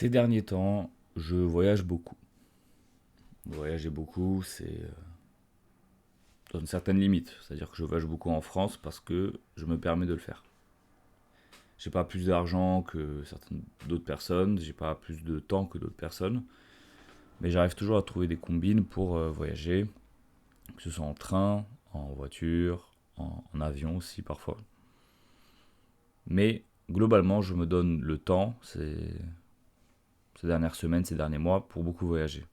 Ces derniers temps, je voyage beaucoup. Voyager beaucoup, c'est dans une certaine limite. C'est-à-dire que je voyage beaucoup en France parce que je me permets de le faire. J'ai pas plus d'argent que certaines d'autres personnes, j'ai pas plus de temps que d'autres personnes, mais j'arrive toujours à trouver des combines pour voyager, que ce soit en train, en voiture, en avion aussi parfois. Mais globalement, je me donne le temps ces dernières semaines, ces derniers mois, pour beaucoup voyager.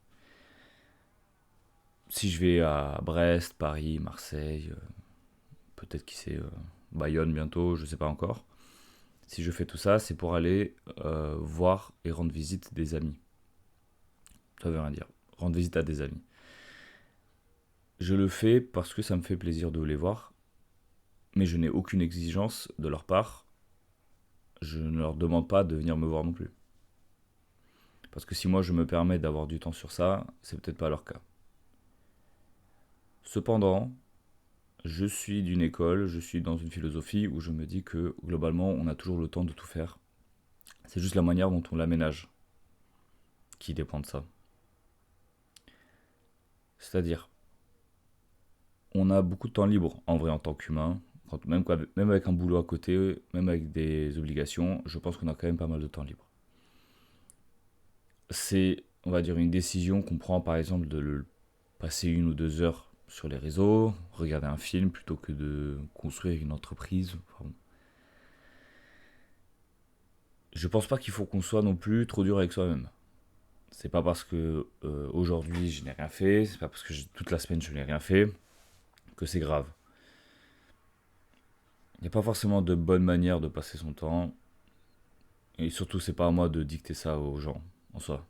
Si je vais à Brest, Paris, Marseille, peut-être qui sait, Bayonne bientôt, je sais pas encore. Si je fais tout ça, c'est pour aller voir et rendre visite des amis. Ça veut rien dire. Rendre visite à des amis. Je le fais parce que ça me fait plaisir de les voir, mais je n'ai aucune exigence de leur part. Je ne leur demande pas de venir me voir non plus. Parce que si moi je me permets d'avoir du temps sur ça, c'est peut-être pas leur cas. Cependant, je suis d'une école, je suis dans une philosophie où je me dis que globalement on a toujours le temps de tout faire. C'est juste la manière dont on l'aménage qui dépend de ça. C'est-à-dire, on a beaucoup de temps libre en vrai en tant qu'humain. Même avec un boulot à côté, même avec des obligations, je pense qu'on a quand même pas mal de temps libre. C'est, on va dire, une décision qu'on prend par exemple de passer 1 ou 2 heures sur les réseaux, regarder un film plutôt que de construire une entreprise. Enfin, bon. Je pense pas qu'il faut qu'on soit non plus trop dur avec soi-même. C'est pas parce que aujourd'hui je n'ai rien fait, c'est pas parce que toute la semaine je n'ai rien fait que c'est grave. Il n'y a pas forcément de bonne manière de passer son temps. Et surtout, c'est pas à moi de dicter ça aux gens, en soi.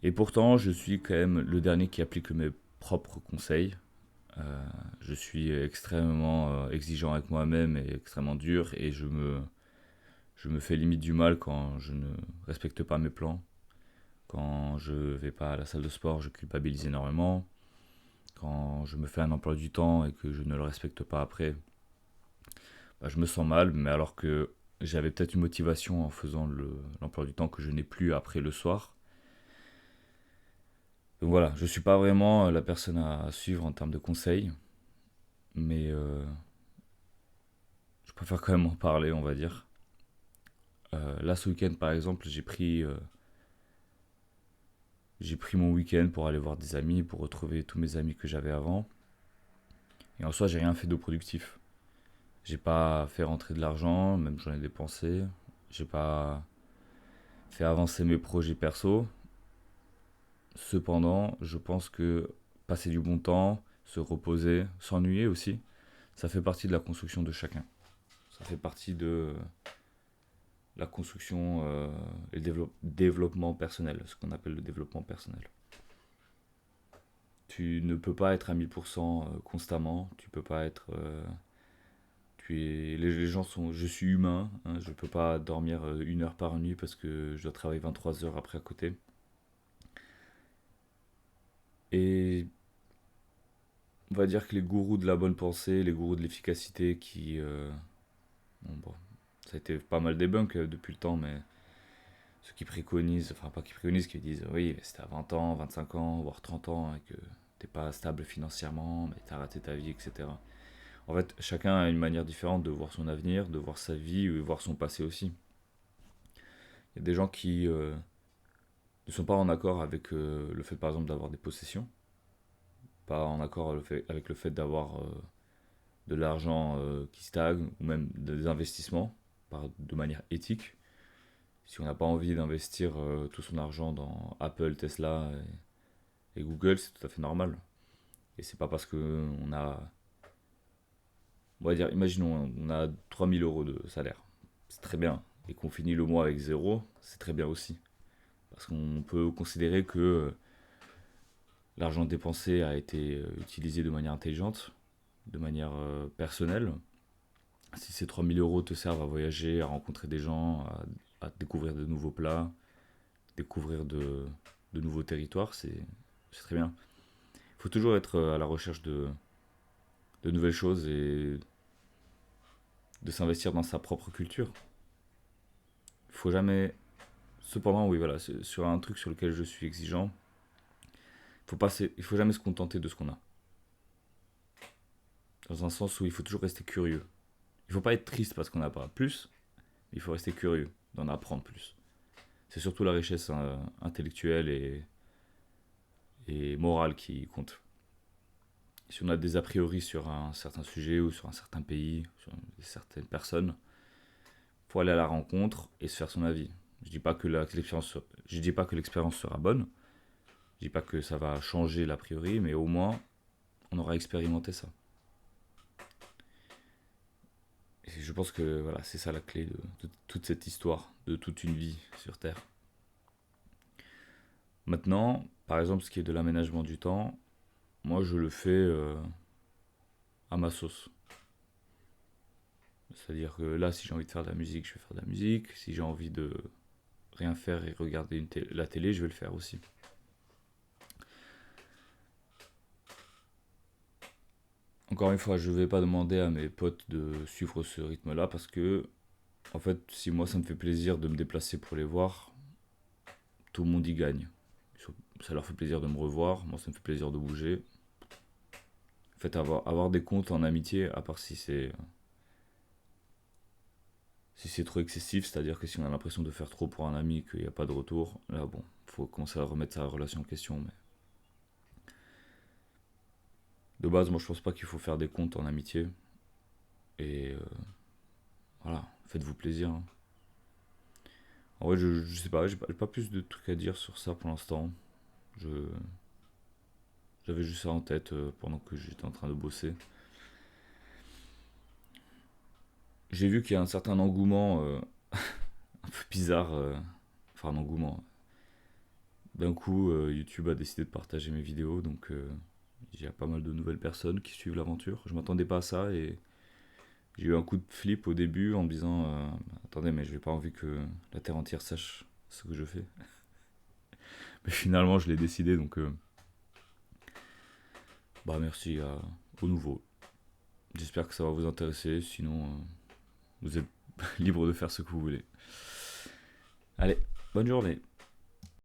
Et pourtant, je suis quand même le dernier qui applique mes propres conseils. Je suis extrêmement exigeant avec moi-même et extrêmement dur. Et je me fais limite du mal quand je ne respecte pas mes plans. Quand je vais pas à la salle de sport, je culpabilise énormément. Quand je me fais un emploi du temps et que je ne le respecte pas après, bah, je me sens mal. Mais alors que j'avais peut-être une motivation en faisant l'emploi du temps que je n'ai plus après le soir. Donc voilà, je suis pas vraiment la personne à suivre en termes de conseils, mais je préfère quand même en parler, on va dire. Là, ce week-end, par exemple, j'ai pris mon week-end pour aller voir des amis, pour retrouver tous mes amis que j'avais avant. Et en soi, j'ai rien fait de productif. J'ai pas fait rentrer de l'argent, même j'en ai dépensé. J'ai pas fait avancer mes projets perso. Cependant, je pense que passer du bon temps, se reposer, s'ennuyer aussi, ça fait partie de la construction de chacun. Ça fait partie de la construction et le développement personnel, ce qu'on appelle le développement personnel. Tu ne peux pas être à 1000% constamment, tu peux pas être... les gens sont... Je suis humain, hein, je peux pas dormir 1 heure par nuit parce que je dois travailler 23 heures après à côté. Et on va dire que les gourous de la bonne pensée, les gourous de l'efficacité bon, ça a été pas mal débunk depuis le temps, mais ceux qui préconisent, enfin pas qui préconisent, qui disent oui, mais c'était à 20 ans, 25 ans, voire 30 ans, et que t'es pas stable financièrement, mais t'as raté ta vie, etc. En fait, chacun a une manière différente de voir son avenir, de voir sa vie, et voir son passé aussi. Il y a des gens qui ne sont pas en accord avec le fait, par exemple, d'avoir des possessions, pas en accord avec le fait d'avoir de l'argent qui stagne, ou même des investissements, de manière éthique. Si on n'a pas envie d'investir tout son argent dans Apple, Tesla et Google, c'est tout à fait normal. Et c'est pas parce que on a, on va dire, imaginons, on a 3 000 € de salaire. C'est très bien. Et qu'on finit le mois avec zéro, c'est très bien aussi. Parce qu'on peut considérer que l'argent dépensé a été utilisé de manière intelligente, de manière personnelle. Si ces 3 000 € te servent à voyager, à rencontrer des gens, à découvrir de nouveaux plats, découvrir de nouveaux territoires, c'est très bien. Il faut toujours être à la recherche de nouvelles choses et de s'investir dans sa propre culture. Il faut jamais Cependant, oui, voilà, sur un truc sur lequel je suis exigeant, il faut jamais se contenter de ce qu'on a. Dans un sens où il faut toujours rester curieux. Il faut pas être triste parce qu'on n'a pas plus, mais il faut rester curieux, d'en apprendre plus. C'est surtout la richesse intellectuelle et morale qui compte. Si on a des a priori sur un certain sujet ou sur un certain pays, sur certaines personnes, faut aller à la rencontre et se faire son avis. Je dis pas que l'expérience sera bonne, je dis pas que ça va changer l'a priori, mais au moins on aura expérimenté ça. Et je pense que voilà, c'est ça la clé de toute cette histoire, de toute une vie sur Terre. Maintenant, par exemple, ce qui est de l'aménagement du temps, moi je le fais à ma sauce. C'est-à-dire que là, si j'ai envie de faire de la musique, je vais faire de la musique. Si j'ai envie de rien faire et regarder la télé, je vais le faire aussi. Encore une fois, je ne vais pas demander à mes potes de suivre ce rythme-là parce que, en fait, si moi ça me fait plaisir de me déplacer pour les voir, tout le monde y gagne. Ça leur fait plaisir de me revoir, moi ça me fait plaisir de bouger. En fait, avoir des comptes en amitié, à part si c'est trop excessif, c'est-à-dire que si on a l'impression de faire trop pour un ami et qu'il n'y a pas de retour, là bon, faut commencer à remettre sa relation en question. Mais de base, moi je pense pas qu'il faut faire des comptes en amitié. Et voilà, faites-vous plaisir, hein. En vrai, je sais pas, j'ai pas plus de trucs à dire sur ça pour l'instant. Je, J'avais juste ça en tête pendant que j'étais en train de bosser. J'ai vu qu'il y a un certain engouement un peu bizarre, enfin un engouement. D'un coup, YouTube a décidé de partager mes vidéos, donc il y a pas mal de nouvelles personnes qui suivent l'aventure. Je m'attendais pas à ça et j'ai eu un coup de flip au début en me disant attendez, mais je n'ai pas envie que la terre entière sache ce que je fais. Mais finalement, je l'ai décidé, donc bah merci au nouveau. J'espère que ça va vous intéresser, sinon vous êtes libre de faire ce que vous voulez. Allez, bonne journée.